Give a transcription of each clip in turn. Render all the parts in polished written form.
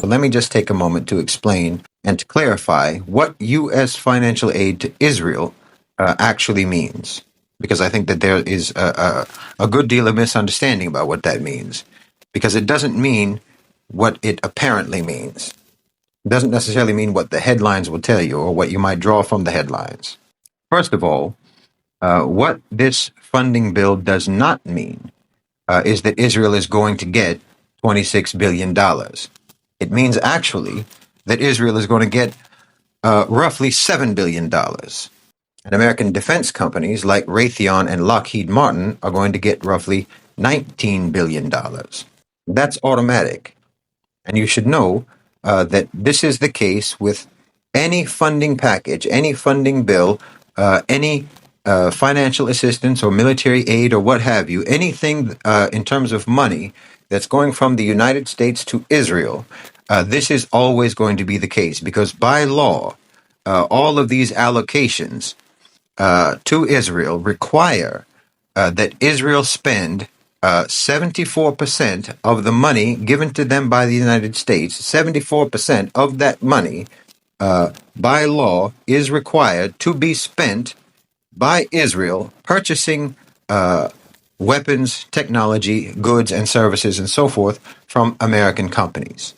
But let me just take a moment to explain and to clarify what U.S. financial aid to Israel actually means, because I think that there is a good deal of misunderstanding about what that means, because it doesn't mean what it apparently means. It doesn't necessarily mean what the headlines will tell you or what you might draw from the headlines. First of all, what this funding bill does not mean is that Israel is going to get $26 billion. It means actually that Israel is going to get roughly $7 billion. And American defense companies like Raytheon and Lockheed Martin are going to get roughly $19 billion. That's automatic. And you should know that this is the case with any funding package, any funding bill, any financial assistance or military aid or what have you, anything in terms of money that's going from the United States to Israel. This is always going to be the case because by law, all of these allocations to Israel require that Israel spend 74% of the money given to them by the United States. 74% of that money, by law, is required to be spent by Israel purchasing weapons, technology, goods, and services, and so forth from American companies.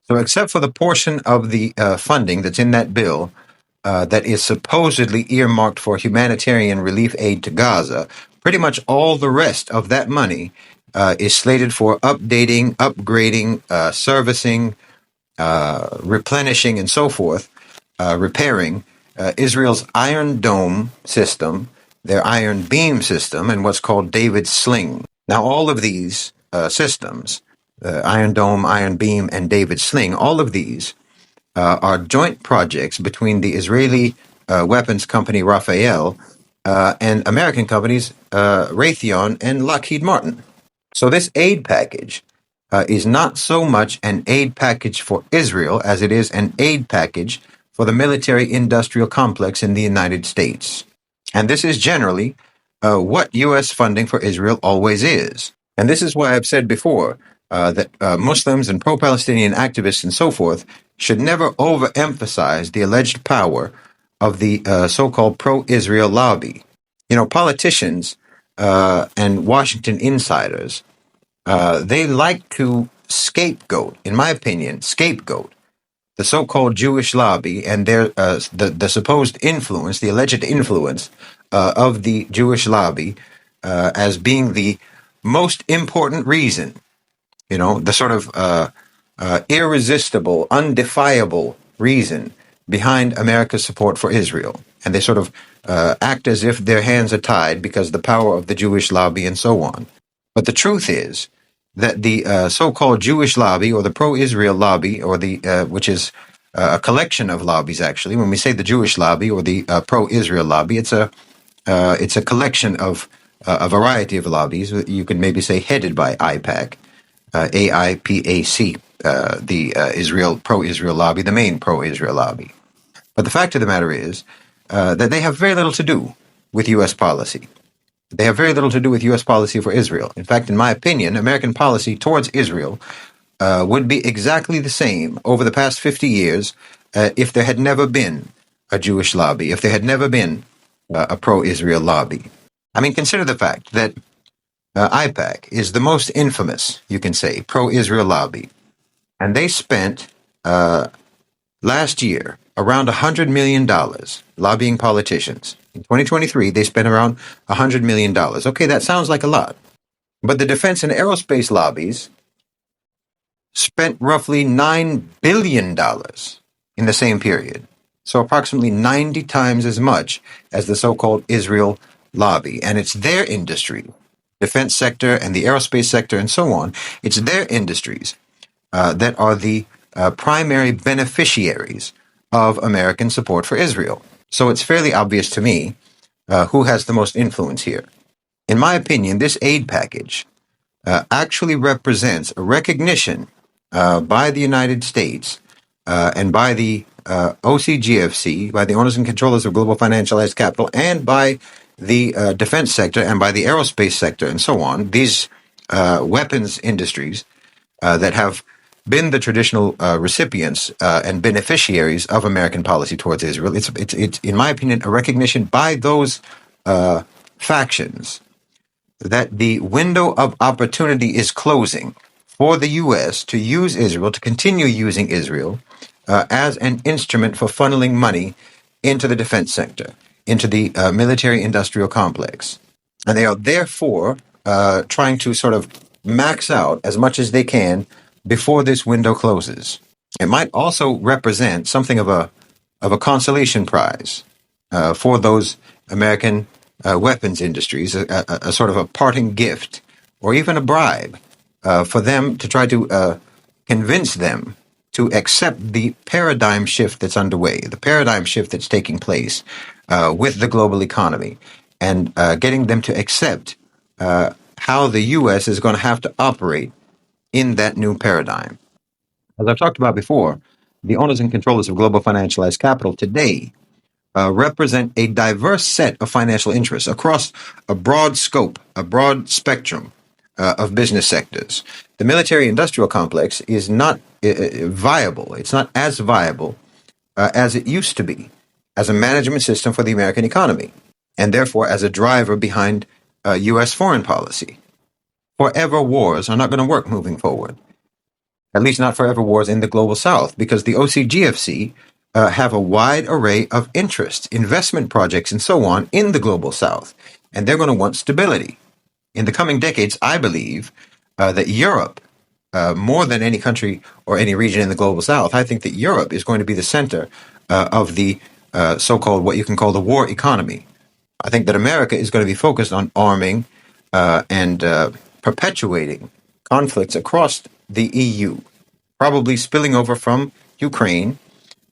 So except for the portion of the funding that's in that bill that is supposedly earmarked for humanitarian relief aid to Gaza, pretty much all the rest of that money is slated for updating, upgrading, servicing, replenishing, and so forth, repairing Israel's Iron Dome system, their Iron Beam system, and what's called David's Sling. Now, all of these systems, Iron Dome, Iron Beam, and David's Sling, all of these are joint projects between the Israeli weapons company Rafael and American companies Raytheon and Lockheed Martin. So this aid package is not so much an aid package for Israel as it is an aid package for the military-industrial complex in the United States. And this is generally what U.S. funding for Israel always is. And this is why I've said before that Muslims and pro-Palestinian activists and so forth should never overemphasize the alleged power of the so-called pro-Israel lobby. You know, politicians and Washington insiders, they like to scapegoat, in my opinion, scapegoat the so-called Jewish lobby and their the supposed influence, the alleged influence of the Jewish lobby as being the most important reason, you know, the sort of irresistible, undefiable reason behind America's support for Israel. And they sort of act as if their hands are tied because the power of the Jewish lobby and so on. But the truth is that the so-called Jewish lobby or the pro-Israel lobby, or the which is a collection of lobbies, actually. When we say the Jewish lobby or the pro-Israel lobby, it's a collection of a variety of lobbies. You could maybe say headed by AIPAC, AIPAC, the Israel pro-Israel lobby, the main pro-Israel lobby. But the fact of the matter is that they have very little to do with U.S. policy. They have very little to do with U.S. policy for Israel. In fact, in my opinion, American policy towards Israel would be exactly the same over the past 50 years if there had never been a Jewish lobby, if there had never been a pro-Israel lobby. I mean, consider the fact that AIPAC is the most infamous, you can say, pro-Israel lobby. And they spent last year around $100 million lobbying politicians. In 2023, they spent around $100 million. Okay, that sounds like a lot. But the defense and aerospace lobbies spent roughly $9 billion in the same period. So approximately 90 times as much as the so-called Israel lobby. And it's their industry, defense sector and the aerospace sector and so on, it's their industries that are the primary beneficiaries of American support for Israel. So it's fairly obvious to me who has the most influence here. In my opinion, this aid package actually represents a recognition by the United States and by the OCGFC, by the owners and controllers of global financialized capital, and by the defense sector and by the aerospace sector and so on, these weapons industries that have been the traditional recipients and beneficiaries of American policy towards Israel. It's in my opinion, a recognition by those factions that the window of opportunity is closing for the U.S. to use Israel, to continue using Israel as an instrument for funneling money into the defense sector, into the military-industrial complex. And they are therefore trying to sort of max out as much as they can before this window closes. It might also represent something of a consolation prize for those American weapons industries, a sort of a parting gift, or even a bribe for them to try to convince them to accept the paradigm shift that's underway, the paradigm shift that's taking place with the global economy, and getting them to accept how the U.S. is going to have to operate in that new paradigm. As I've talked about before, the owners and controllers of global financialized capital today represent a diverse set of financial interests across a broad scope, a broad spectrum of business sectors. The military-industrial complex is not viable. It's not as viable as it used to be as a management system for the American economy, and therefore as a driver behind U.S. foreign policy. Forever wars are not going to work moving forward, at least not forever wars in the global south, because the OCGFC have a wide array of interests, investment projects, and so on in the global south, and they're going to want stability. In the coming decades, I believe that Europe, more than any country or any region in the global south, I think that Europe is going to be the center of the so-called, what you can call the war economy. I think that America is going to be focused on arming and perpetuating conflicts across the EU, probably spilling over from Ukraine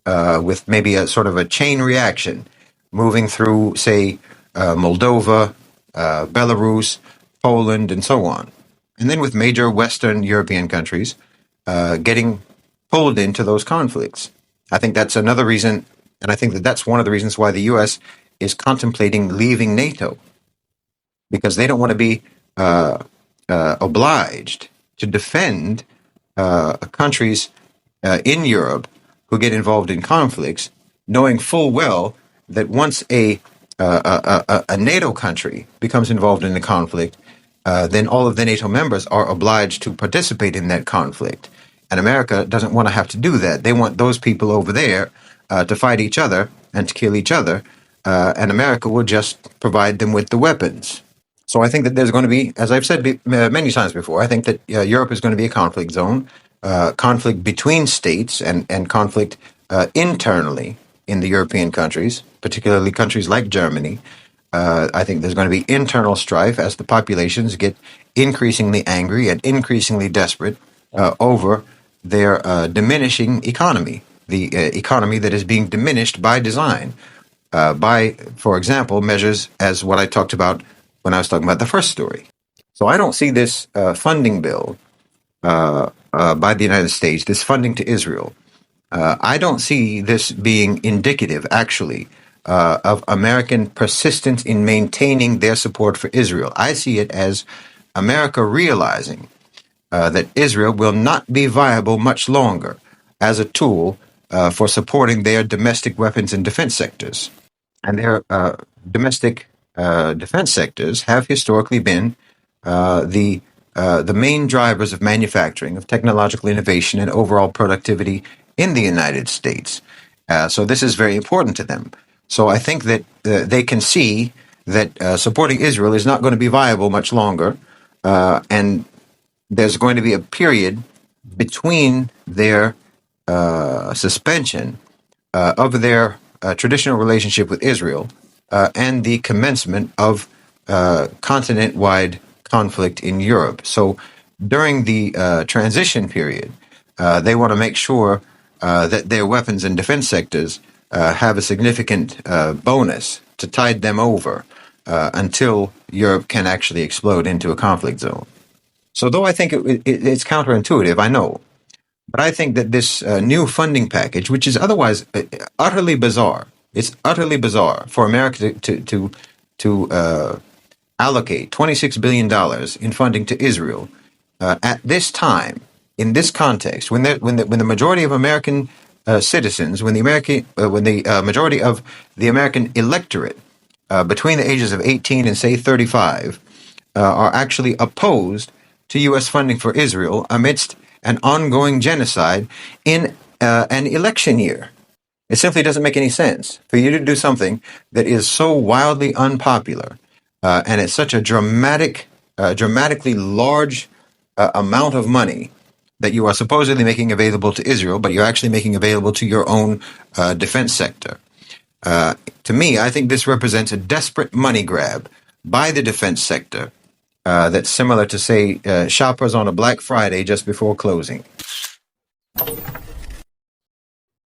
with maybe a sort of a chain reaction, moving through, say, Moldova, Belarus, Poland, and so on. And then with major Western European countries getting pulled into those conflicts. I think that's another reason, and I think that that's one of the reasons why the U.S. is contemplating leaving NATO, because they don't want to be obliged to defend countries in Europe who get involved in conflicts, knowing full well that once a NATO country becomes involved in a conflict, then all of the NATO members are obliged to participate in that conflict. And America doesn't want to have to do that. They want those people over there to fight each other and to kill each other, and America will just provide them with the weapons. So I think that there's going to be, as I've said many times before, I think that Europe is going to be a conflict zone, conflict between states and conflict internally in the European countries, particularly countries like Germany. I think there's going to be internal strife as the populations get increasingly angry and increasingly desperate over their diminishing economy, the economy that is being diminished by design, by, for example, measures as what I talked about when I was talking about the first story. So I don't see this funding bill by the United States, this funding to Israel. I don't see this being indicative, actually, of American persistence in maintaining their support for Israel. I see it as America realizing that Israel will not be viable much longer as a tool for supporting their domestic weapons and defense sectors. And their domestic defense sectors have historically been the main drivers of manufacturing, of technological innovation, and overall productivity in the United States. So this is very important to them. So I think that they can see that supporting Israel is not going to be viable much longer, and there's going to be a period between their suspension of their traditional relationship with Israel and the commencement of continent-wide conflict in Europe. So during the transition period, they want to make sure that their weapons and defense sectors have a significant bonus to tide them over until Europe can actually explode into a conflict zone. So though I think it's counterintuitive, I know, but I think that this new funding package, which is otherwise utterly bizarre, it's utterly bizarre for America to allocate $26 billion in funding to Israel at this time in this context, when the majority of American citizens, when the majority of the American electorate between the ages of 18 and say 35 are actually opposed to U.S. funding for Israel amidst an ongoing genocide in an election year. It simply doesn't make any sense for you to do something that is so wildly unpopular and at such a dramatically large amount of money that you are supposedly making available to Israel, but you're actually making available to your own defense sector. To me, I think this represents a desperate money grab by the defense sector that's similar to, say, shoppers on a Black Friday just before closing.